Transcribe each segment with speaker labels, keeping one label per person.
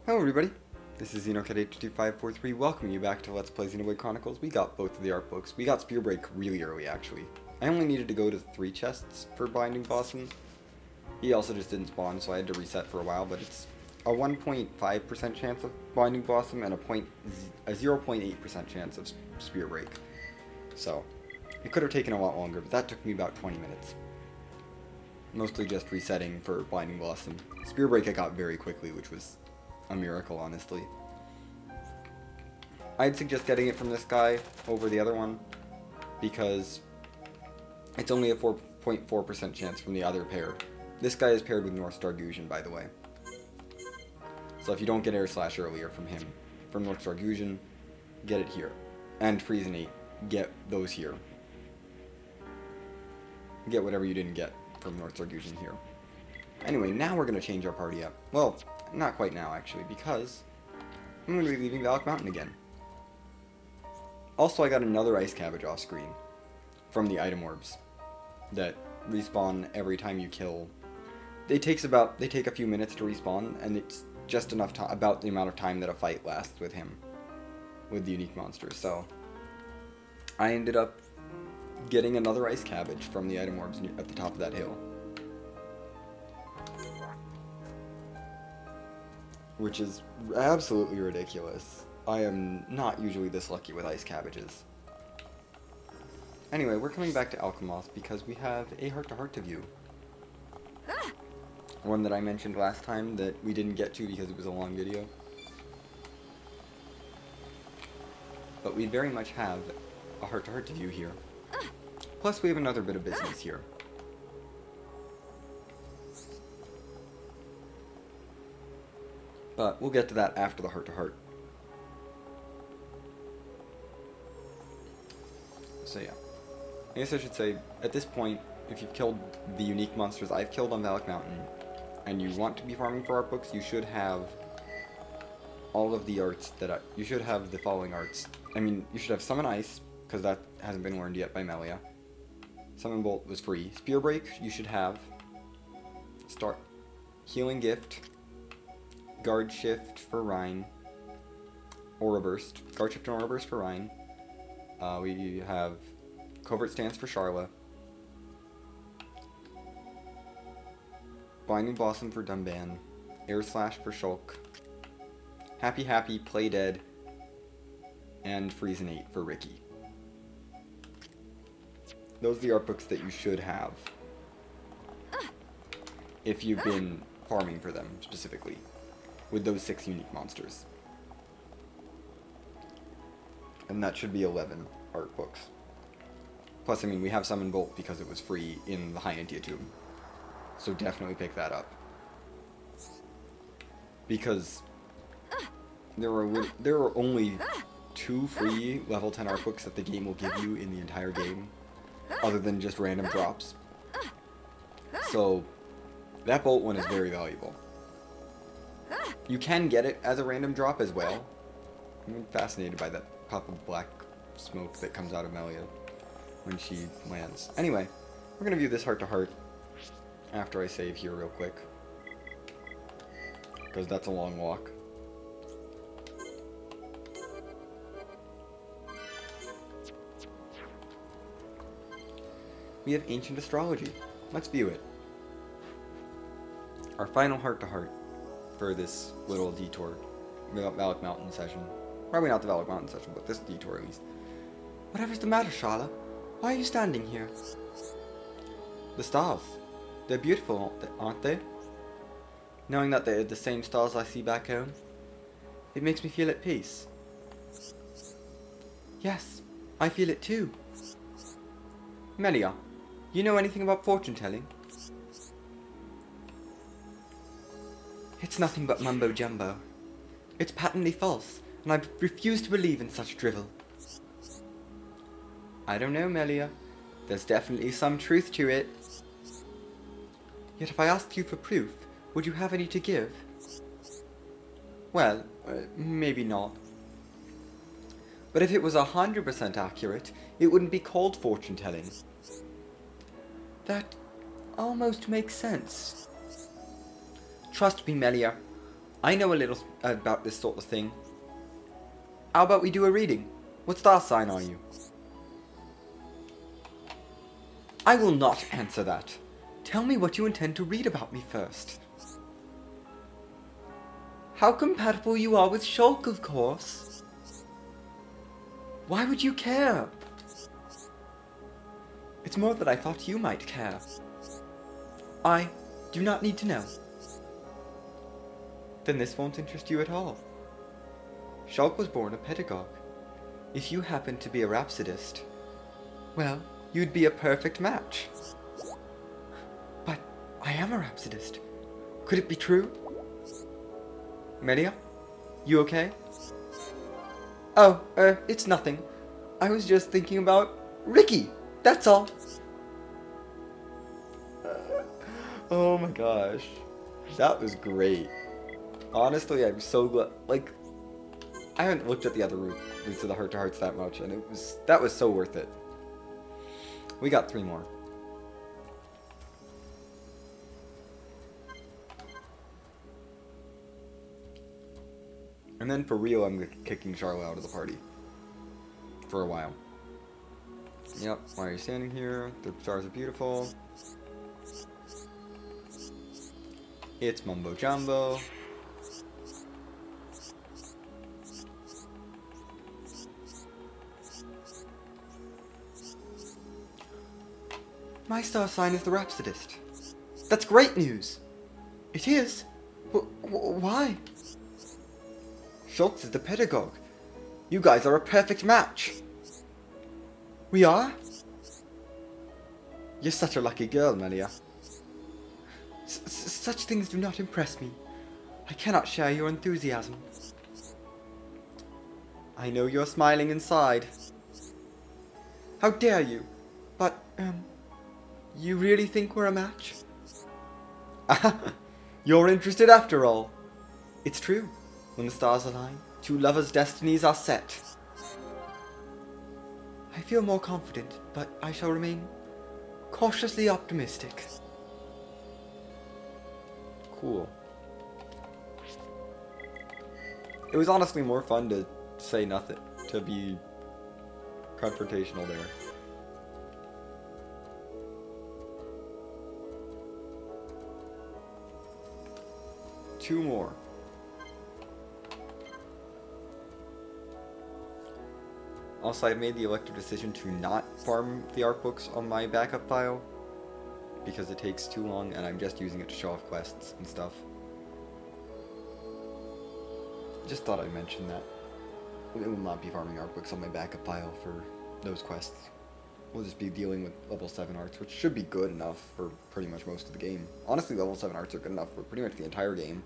Speaker 1: Hello everybody, this is Xenoblade2543 welcoming you back to Let's Play Xenoblade Chronicles. We got both of the art books. We got Spear Break really early actually. I only needed to go to 3 chests for Binding Blossom. He also just didn't spawn, so I had to reset for a while, but it's a 1.5% chance of Binding Blossom and a 0.8% chance of Spear Break. So, it could have taken a lot longer, but that took me about 20 minutes. Mostly just resetting for Binding Blossom. Spear Break I got very quickly, which was a miracle, honestly. I'd suggest getting it from this guy over the other one, because it's only a 4.4% chance from the other pair. This guy is paired with North Star Gusion, by the way. So if you don't get Air Slash earlier from him, from North Star Gusion, get it here. And Friezenate, get those here. Get whatever you didn't get from North Star Gusion here. Anyway, now we're going to change our party up. Well, not quite now, actually, because I'm going to be leaving Valak Mountain again. Also, I got another ice cabbage off screen from the item orbs that respawn every time you kill. They take a few minutes to respawn, and it's just enough time, about the amount of time that a fight lasts with him, with the unique monsters. So I ended up getting another ice cabbage from the item orbs at the top of that hill, which is absolutely ridiculous. I am not usually this lucky with ice cabbages. Anyway, we're coming back to Alcamoth because we have a heart-to-heart to view. One that I mentioned last time that we didn't get to because it was a long video. But we very much have a heart-to-heart to view here. Plus we have another bit of business here. But we'll get to that after the heart-to-heart. So yeah. I guess I should say, at this point, if you've killed the unique monsters I've killed on Valak Mountain, and you want to be farming for art books, you should have all of the arts that you should have the following arts. I mean, you should have Summon Ice, because that hasn't been learned yet by Melia. Summon Bolt was free. Spear Break, you should have. Start Healing Gift. Guard Shift for Rhine. Aura Burst. Guard Shift and Aura Burst for Rhine. We have Covert Stance for Charla. Binding Blossom for Dunban. Air Slash for Shulk. Happy Happy, Play Dead. And Friezenate for Ricky. Those are the art books that you should have if you've been farming for them, specifically, with those 6 unique monsters. And that should be 11 art books. Plus, I mean, we have Summon Bolt because it was free in the High Entia Tomb. So definitely pick that up. Because there are only 2 free level 10 art books that the game will give you in the entire game, other than just random drops. So that Bolt one is very valuable. You can get it as a random drop as well. I'm fascinated by that puff of black smoke that comes out of Melia when she lands. Anyway, we're going to view this heart-to-heart after I save here real quick, because that's a long walk. We have Ancient Astrology. Let's view it. Our final heart-to-heart for this little detour, Valak Mountain session. Probably not the Valak Mountain session, but this detour at least. Whatever's the matter, Charla? Why are you standing here? The stars. They're beautiful, aren't they? Knowing that they're the same stars I see back home, it makes me feel at peace. Yes, I feel it too. Melia, you know anything about fortune-telling? It's nothing but mumbo-jumbo. It's patently false, and I refuse to believe in such drivel. I don't know, Melia. There's definitely some truth to it. Yet if I asked you for proof, would you have any to give? Well, maybe not. But if it was 100% accurate, it wouldn't be called fortune-telling. That almost makes sense. Trust me, Melia. I know a little about this sort of thing. How about we do a reading? What star sign are you? I will not answer that. Tell me what you intend to read about me first. How compatible you are with Shulk, of course. Why would you care? It's more that I thought you might care. I do not need to know. Then this won't interest you at all. Shulk was born a pedagogue. If you happen to be a rhapsodist, well, you'd be a perfect match. But I am a rhapsodist. Could it be true? Melia? You okay? Oh, it's nothing. I was just thinking about Ricky, that's all. Oh my gosh. That was great. Honestly, I'm so glad, like, I haven't looked at the other routes of the heart-to-hearts that much, and that was so worth it. We got 3 more. And then for real, I'm kicking Charlotte out of the party. For a while. Yep, why are you standing here? The stars are beautiful. It's Mumbo Jumbo. My star sign is the Rhapsodist. That's great news! It is? Why? Schultz is the pedagogue. You guys are a perfect match. We are? You're such a lucky girl, Melia. Such things do not impress me. I cannot share your enthusiasm. I know you're smiling inside. How dare you? But, you really think we're a match? You're interested after all. It's true. When the stars align, 2 lovers' destinies are set. I feel more confident, but I shall remain cautiously optimistic. Cool. It was honestly more fun to say nothing, to be confrontational there. Two more. Also, I made the elective decision to not farm the art books on my backup file because it takes too long and I'm just using it to show off quests and stuff. Just thought I'd mention that. We will not be farming art books on my backup file for those quests. We'll just be dealing with level 7 arts, which should be good enough for pretty much most of the game. Honestly, level 7 arts are good enough for pretty much the entire game.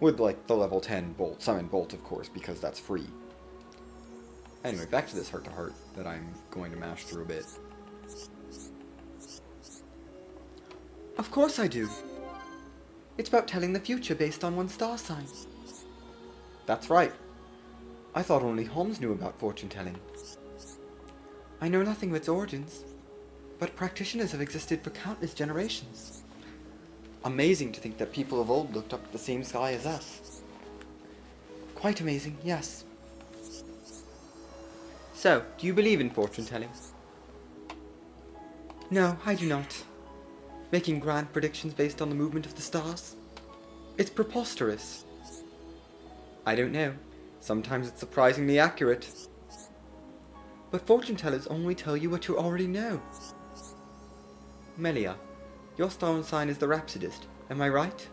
Speaker 1: With, like, the level 10 bolt, summon bolt, of course, because that's free. Anyway, back to this heart-to-heart that I'm going to mash through a bit. Of course I do. It's about telling the future based on one star sign. That's right. I thought only Holmes knew about fortune-telling. I know nothing of its origins, but practitioners have existed for countless generations. Amazing to think that people of old looked up at the same sky as us. Quite amazing, yes. So, do you believe in fortune-telling? No, I do not. Making grand predictions based on the movement of the stars? It's preposterous. I don't know. Sometimes it's surprisingly accurate. But fortune-tellers only tell you what you already know. Melia, your star sign is the Rhapsodist, am I right?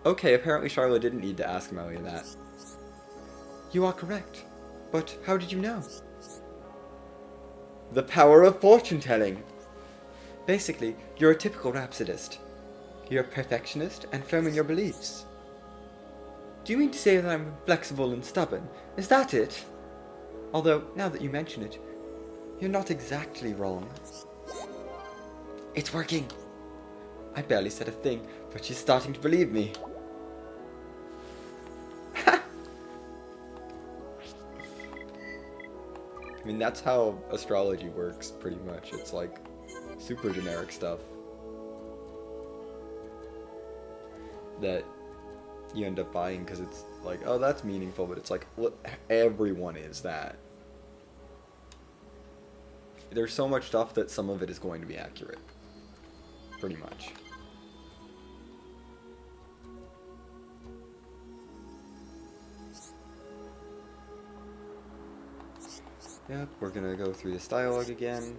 Speaker 1: Okay, apparently Charlotte didn't need to ask Melia that. You are correct. But how did you know? The power of fortune-telling. Basically, you're a typical rhapsodist. You're a perfectionist and firm in your beliefs. Do you mean to say that I'm flexible and stubborn? Is that it? Although, now that you mention it, you're not exactly wrong. It's working. I barely said a thing, but she's starting to believe me. I mean, that's how astrology works, pretty much. It's like super generic stuff that you end up buying because it's like, oh, that's meaningful, but it's like, look, everyone is that. There's so much stuff that some of it is going to be accurate. Pretty much. Yep, we're gonna go through this dialogue again.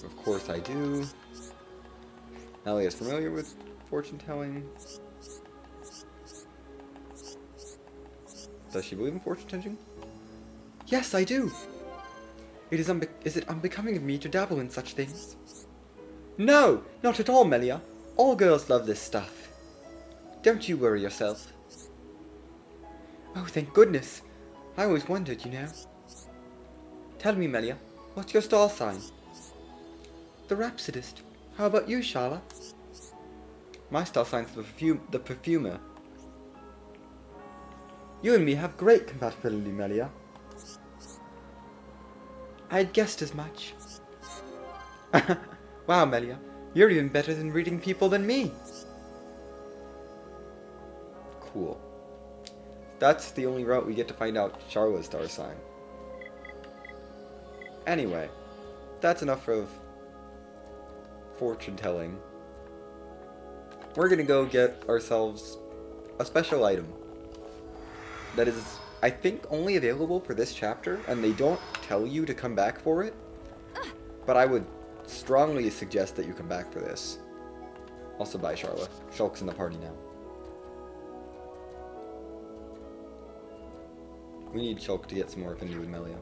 Speaker 1: Of course I do. Melia is familiar with fortune telling. Does she believe in fortune telling? Yes, I do! Is it unbecoming of me to dabble in such things? No! Not at all, Melia. All girls love this stuff. Don't you worry yourself. Oh, thank goodness. I always wondered, you know. Tell me, Melia, what's your star sign? The Rhapsodist. How about you, Shala? My star sign's the Perfumer. You and me have great compatibility, Melia. I had guessed as much. Wow, Melia, you're even better than reading people than me. Cool. That's the only route we get to find out Charla's star sign. Anyway, that's enough of fortune telling. We're gonna go get ourselves a special item that is, I think, only available for this chapter, and they don't tell you to come back for it, but I would strongly suggest that you come back for this. Also, bye, Charla. Shulk's in the party now. We need Shulk to get some more affinity with Melia.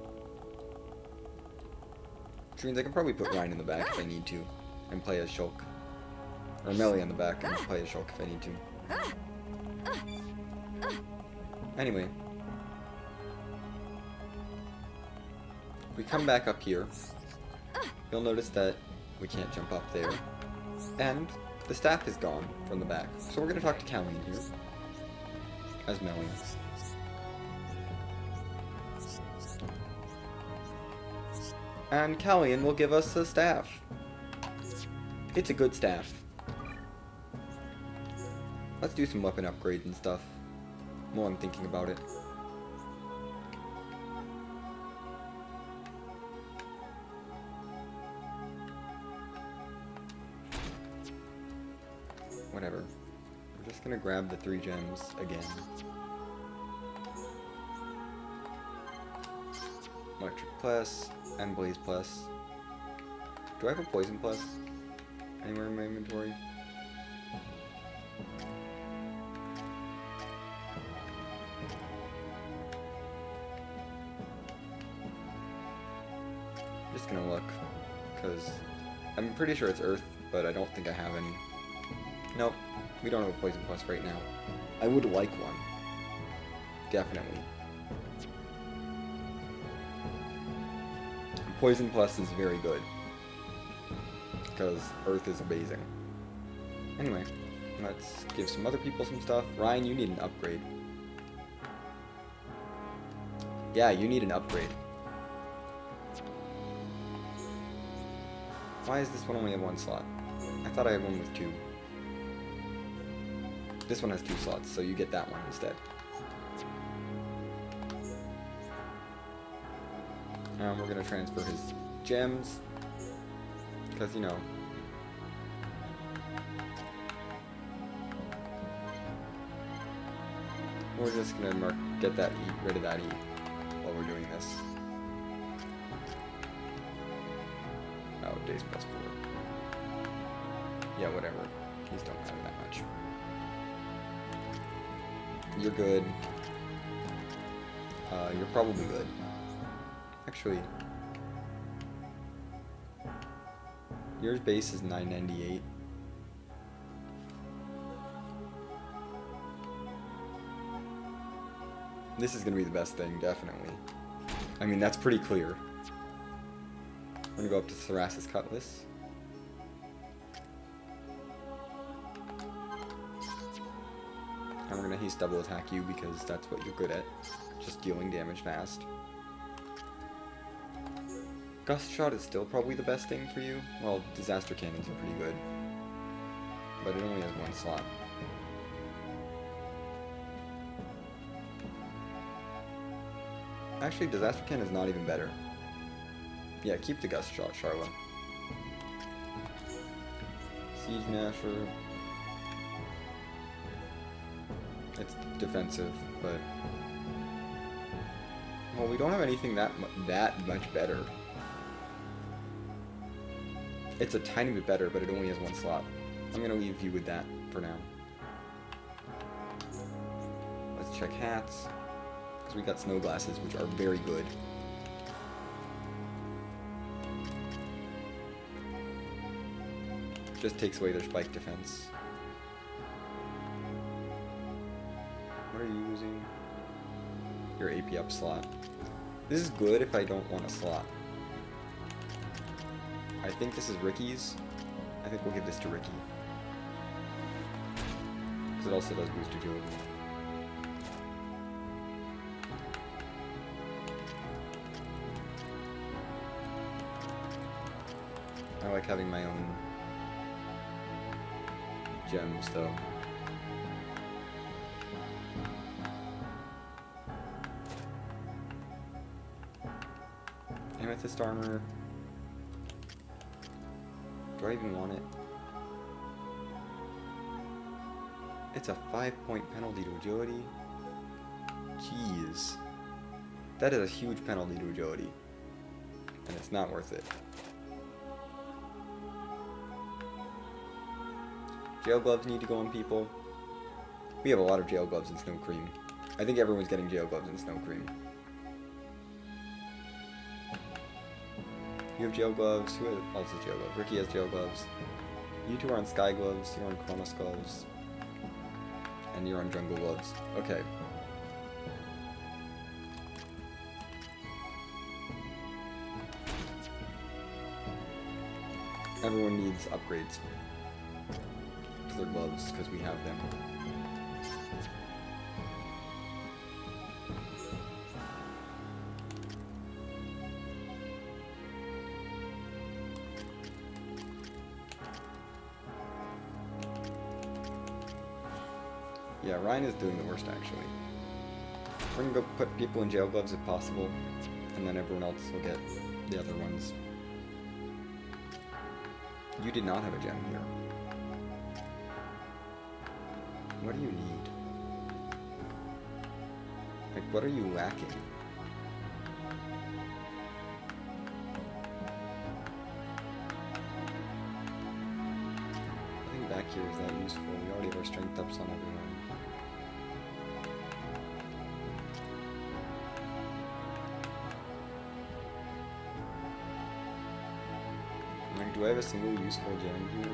Speaker 1: Which means I can probably put Ryan in the back if I need to, and play as Shulk. Or Melia in the back and play as Shulk if I need to. Anyway. If we come back up here, you'll notice that we can't jump up there. And the staff is gone from the back. So we're going to talk to Callian here. As Melia. And Callian will give us a staff. It's a good staff. Let's do some weapon upgrades and stuff. While I'm thinking about it. Whatever. We're just gonna grab the 3 gems again. Electric Plus and Blaze Plus. Do I have a Poison Plus anywhere in my inventory? Just gonna look, because I'm pretty sure it's Earth, but I don't think I have any. Nope, we don't have a Poison Plus right now. I would like one. Definitely. Poison Plus is very good, because Earth is amazing. Anyway, let's give some other people some stuff. Ryan, you need an upgrade. Yeah, you need an upgrade. Why is this one only have 1 slot? I thought I had one with 2. This one has 2 slots, so you get that one instead. We're gonna transfer his gems, because, you know, we're just gonna get rid of that E while we're doing this. Oh, days plus 4. Yeah, whatever. Please don't have that much. You're good. You're probably good. Actually, yours base is 998. This is gonna be the best thing, definitely. I mean, that's pretty clear. I'm gonna go up to Thrasis Cutlass. And we're gonna haste double attack you because that's what you're good at. Just dealing damage fast. Gust Shot is still probably the best thing for you. Well, Disaster Cannons are pretty good. but it only has one slot. Actually, Disaster Can is not even better. Yeah, keep the Gust Shot, Charlotte. Siege Gnasher. It's defensive, but... Well, we don't have anything that much better. It's a tiny bit better, but it only has one slot. I'm gonna leave you with that for now. Let's check hats, because we got snow glasses, which are very good. Just takes away their spike defense. What are you using? Your AP up slot. This is good if I don't want a slot. I think this is Ricky's. I think we'll give this to Ricky. Because it also does boost agility. I like having my own gems, though. Amethyst armor. Do I even want it? It's a 5-point penalty to agility. Jeez. That is a huge penalty to agility. And it's not worth it. Jail gloves need to go on people. We have a lot of jail gloves and snow cream. I think everyone's getting jail gloves and snow cream. You have jail gloves. Who else has jail gloves? Ricky has jail gloves. You two are on sky gloves. You're on Chronicles gloves. And you're on jungle gloves. Okay. Everyone needs upgrades to their gloves because we have them. Yeah, Ryan is doing the worst, actually. We're gonna go put people in jail gloves if possible, and then everyone else will get the other ones. You did not have a gem here. What do you need? Like, what are you lacking? Nothing back here is that useful. We already have our strength ups on everyone. Like, do I have a single useful gem here?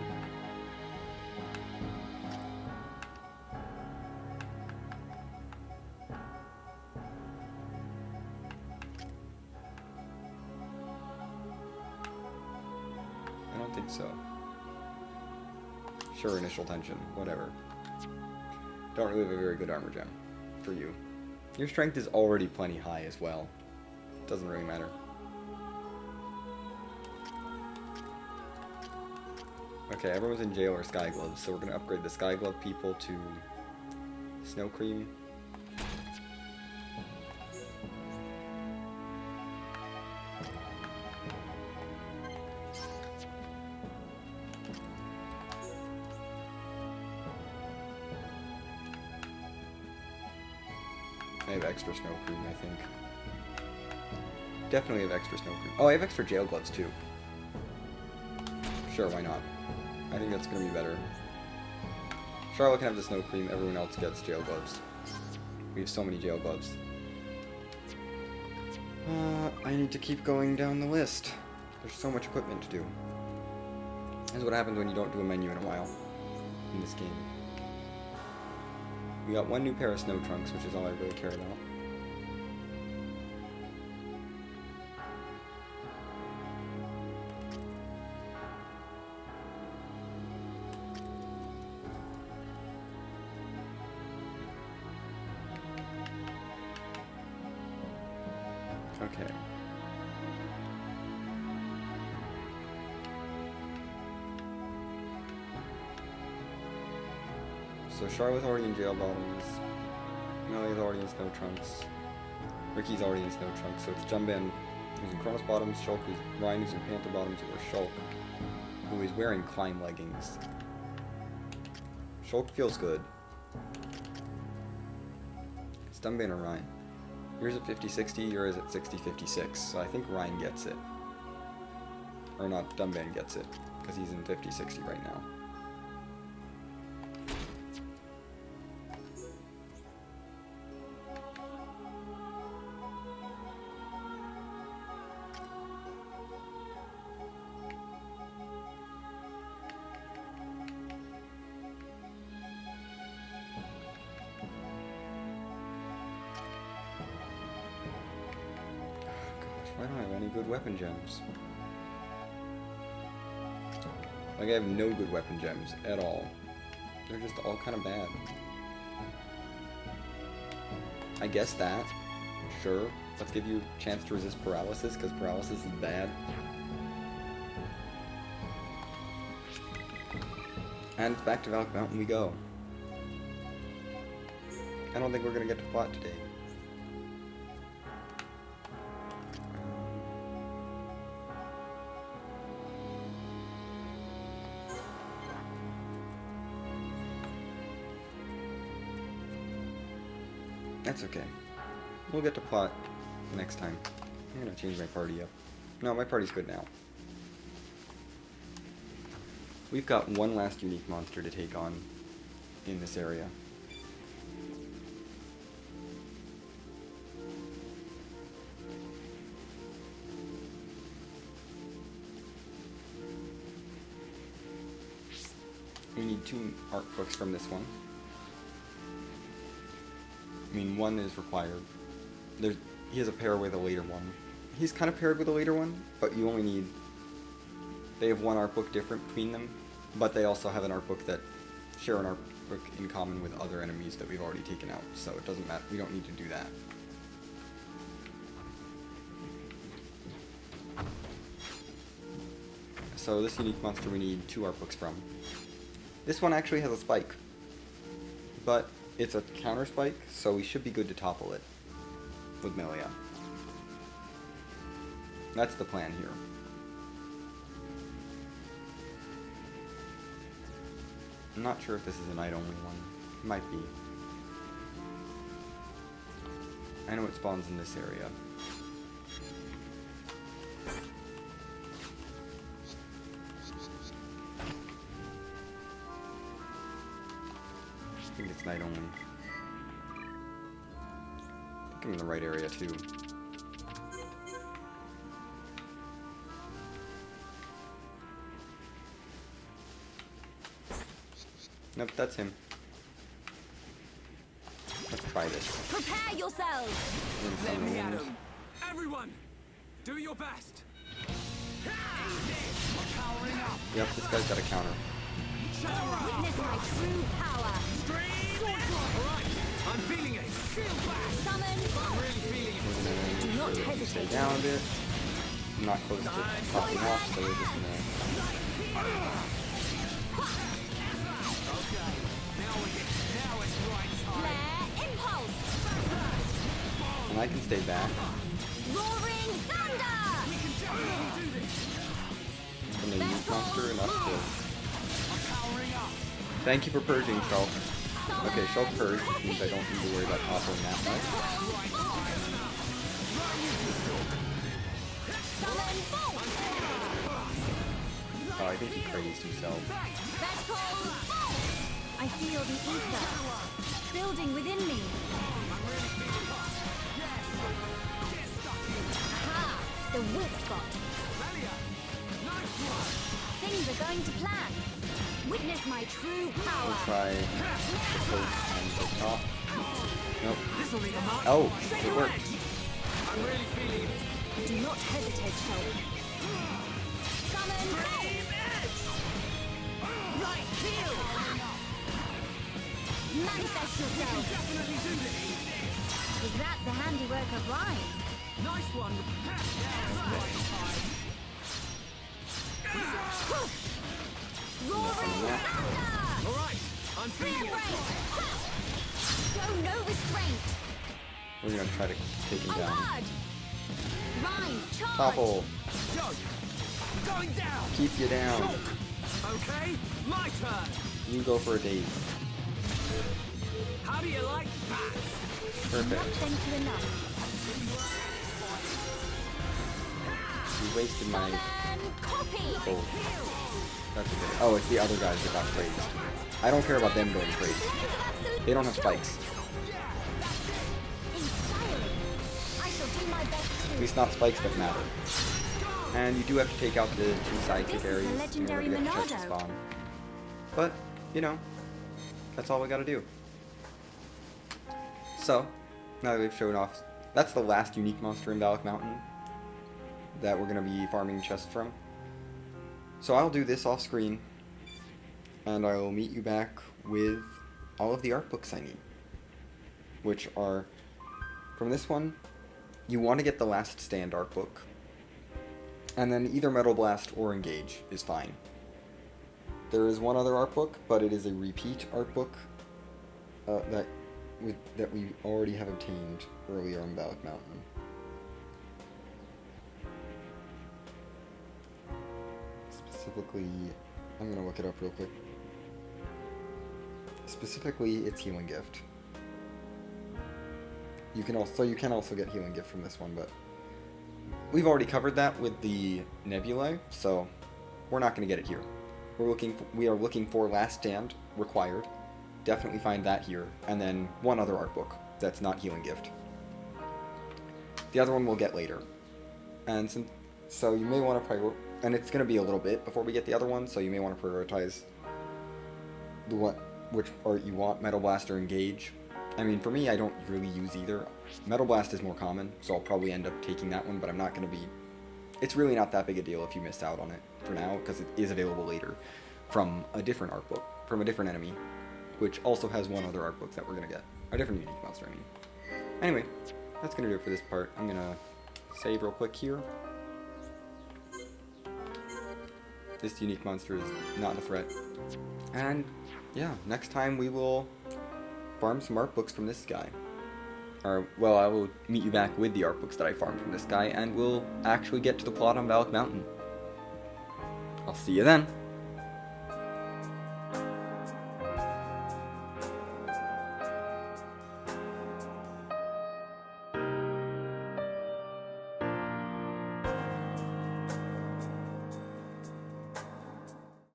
Speaker 1: I don't think so. Sure, initial tension, whatever. Don't really have a very good armor gem for you. Your strength is already plenty high as well. Doesn't really matter. Okay, everyone's in jail or sky gloves, so we're gonna upgrade the sky glove people to snow cream. I have extra snow cream, I think. Definitely have extra snow cream. Oh, I have extra jail gloves too. Sure, why not? I think that's gonna be better. Charlotte can have the snow cream, everyone else gets jail gloves. We have so many jail gloves. I need to keep going down the list. There's so much equipment to do. This is what happens when you don't do a menu in a while in this game. We got one new pair of snow trunks, which is all I really care about. Okay. So Charlotte's already in jail bottoms. Melia's already in snow trunks. Ricky's already in snow trunks, so it's Jumban who's in Chronos bottoms, Shulk who's Ryan who's in Panther bottoms, or Shulk who is wearing climb leggings. Shulk feels good. It's Jumban or Ryan. Yours at 50-60, yours at 60-56, so I think Ryan gets it. Or not, Jumban gets it, because he's in 50-60 right now. I don't have any good weapon gems. Like, I have no good weapon gems at all. They're just all kind of bad. I guess that. Sure. Let's give you a chance to resist paralysis, because paralysis is bad. And back to Valak Mountain we go. I don't think we're going to get to plot today. That's okay. We'll get to plot next time. I'm gonna change my party up. No, my party's good now. We've got one last unique monster to take on in this area. We need 2 art books from this one. I mean, 1 is required. He has a pair with a later one. He's kind of paired with a later one, but you only need... They have 1 art book different between them, but they also have an art book that share an art book in common with other enemies that we've already taken out, so it doesn't matter. We don't need to do that. So this unique monster we need 2 art books from. This one actually has a spike, but it's a counter spike, so we should be good to topple it with Melia. That's the plan here. I'm not sure if this is a night-only one. It might be. I know it spawns in this area. I think it's night only. I think I'm in the right area too. Nope, that's him. Let's try this.
Speaker 2: Prepare yourselves!
Speaker 3: Let me at him. Everyone, do your best. Powering up.
Speaker 1: Yep, this guy's got a counter.
Speaker 2: Witness my true power!
Speaker 3: Alright, I'm feeling it.
Speaker 2: Summon
Speaker 3: I'm
Speaker 2: bolt!
Speaker 3: really feeling it.
Speaker 1: We're gonna
Speaker 2: Do not
Speaker 1: stay
Speaker 2: hesitate.
Speaker 1: down a bit. I'm not close to popping off, so we're just gonna...
Speaker 3: Okay, now it's right time.
Speaker 2: Flare impulse!
Speaker 1: And I can stay back.
Speaker 2: Roaring thunder!
Speaker 1: From the unique monster enough to...
Speaker 3: Powering up.
Speaker 1: Thank you for purging, Shulk. Okay, Shulk purged, which means I don't need to worry about toppling that much.
Speaker 2: Summon bolt!
Speaker 1: Oh, I think he crazed himself.
Speaker 2: Vertical bolt! I feel the ether building within me. Aha! The weak spot. Things are going to plan. Witness my true
Speaker 1: We'll
Speaker 2: power.
Speaker 1: try the post and the top. Nope.
Speaker 3: This'll leave a mark.
Speaker 1: Oh, it worked.
Speaker 3: I'm really feeling it.
Speaker 2: Do not hesitate, Shulk. Summon bolt!
Speaker 3: Right, heal.
Speaker 2: Manifest yourself.
Speaker 3: Definitely do this.
Speaker 2: Was that the handiwork of Ryan?
Speaker 3: Nice one.
Speaker 2: Roaring thunder!
Speaker 3: All right, I'm
Speaker 2: Clear
Speaker 3: feeding you.
Speaker 2: break! Show no restraint!
Speaker 1: We're gonna try to take him
Speaker 2: En
Speaker 1: down.
Speaker 2: garde! Rhyme, charge!
Speaker 1: Topple!
Speaker 3: Go. Going down.
Speaker 1: Keep you down.
Speaker 3: Okay, my turn.
Speaker 1: You go for a date.
Speaker 3: How do you like that?
Speaker 2: Not
Speaker 1: Perfect.
Speaker 2: gentle enough.
Speaker 1: You wasted my
Speaker 2: And copy!
Speaker 1: gold. That's okay. Oh, it's the other guys that got praised. I don't care about them going praised.
Speaker 2: Flames of absolute
Speaker 1: They don't have
Speaker 2: joy.
Speaker 1: spikes.
Speaker 2: Inspiring. I shall do my best
Speaker 1: At
Speaker 2: to...
Speaker 1: least not spikes that matter. And you do have to take out the 2 sidekick
Speaker 2: This is the
Speaker 1: areas in order
Speaker 2: legendary
Speaker 1: to get the chest to
Speaker 2: Monado.
Speaker 1: spawn. But, you know, that's all we gotta do. So, now that we've shown off, that's the last unique monster in Valak Mountain that we're gonna be farming chests from. So I'll do this off screen, and I will meet you back with all of the art books I need. Which are, from this one, you want to get the Last Stand art book. And then either Metal Blast or Engage is fine. There is one other art book, but it is a repeat art book that we already have obtained earlier on Valak Mountain. Specifically, I'm gonna look it up real quick. Specifically, it's Healing Gift. You can also get Healing Gift from this one, but we've already covered that with the Nebulae, so we're not going to get it here. We are looking for Last Stand required. Definitely find that here, and then one other art book that's not Healing Gift. The other one we'll get later, and so you may want to and it's going to be a little bit before we get the other one, so you may want to prioritize which art you want, Metal Blast or Engage. I mean, for me, I don't really use either. Metal Blast is more common, so I'll probably end up taking that one, but I'm not going to be... It's really not that big a deal if you missed out on it for now, because it is available later from a different art book, from a different enemy, which also has one other art book that we're going to get. A different unique monster, I mean. Anyway, that's going to do it for this part. I'm going to save real quick here. This unique monster is not a threat. And, yeah, next time we will farm some art books from this guy. Or, well, I will meet you back with the art books that I farmed from this guy, and we'll actually get to the plot on Valak Mountain. I'll see you then.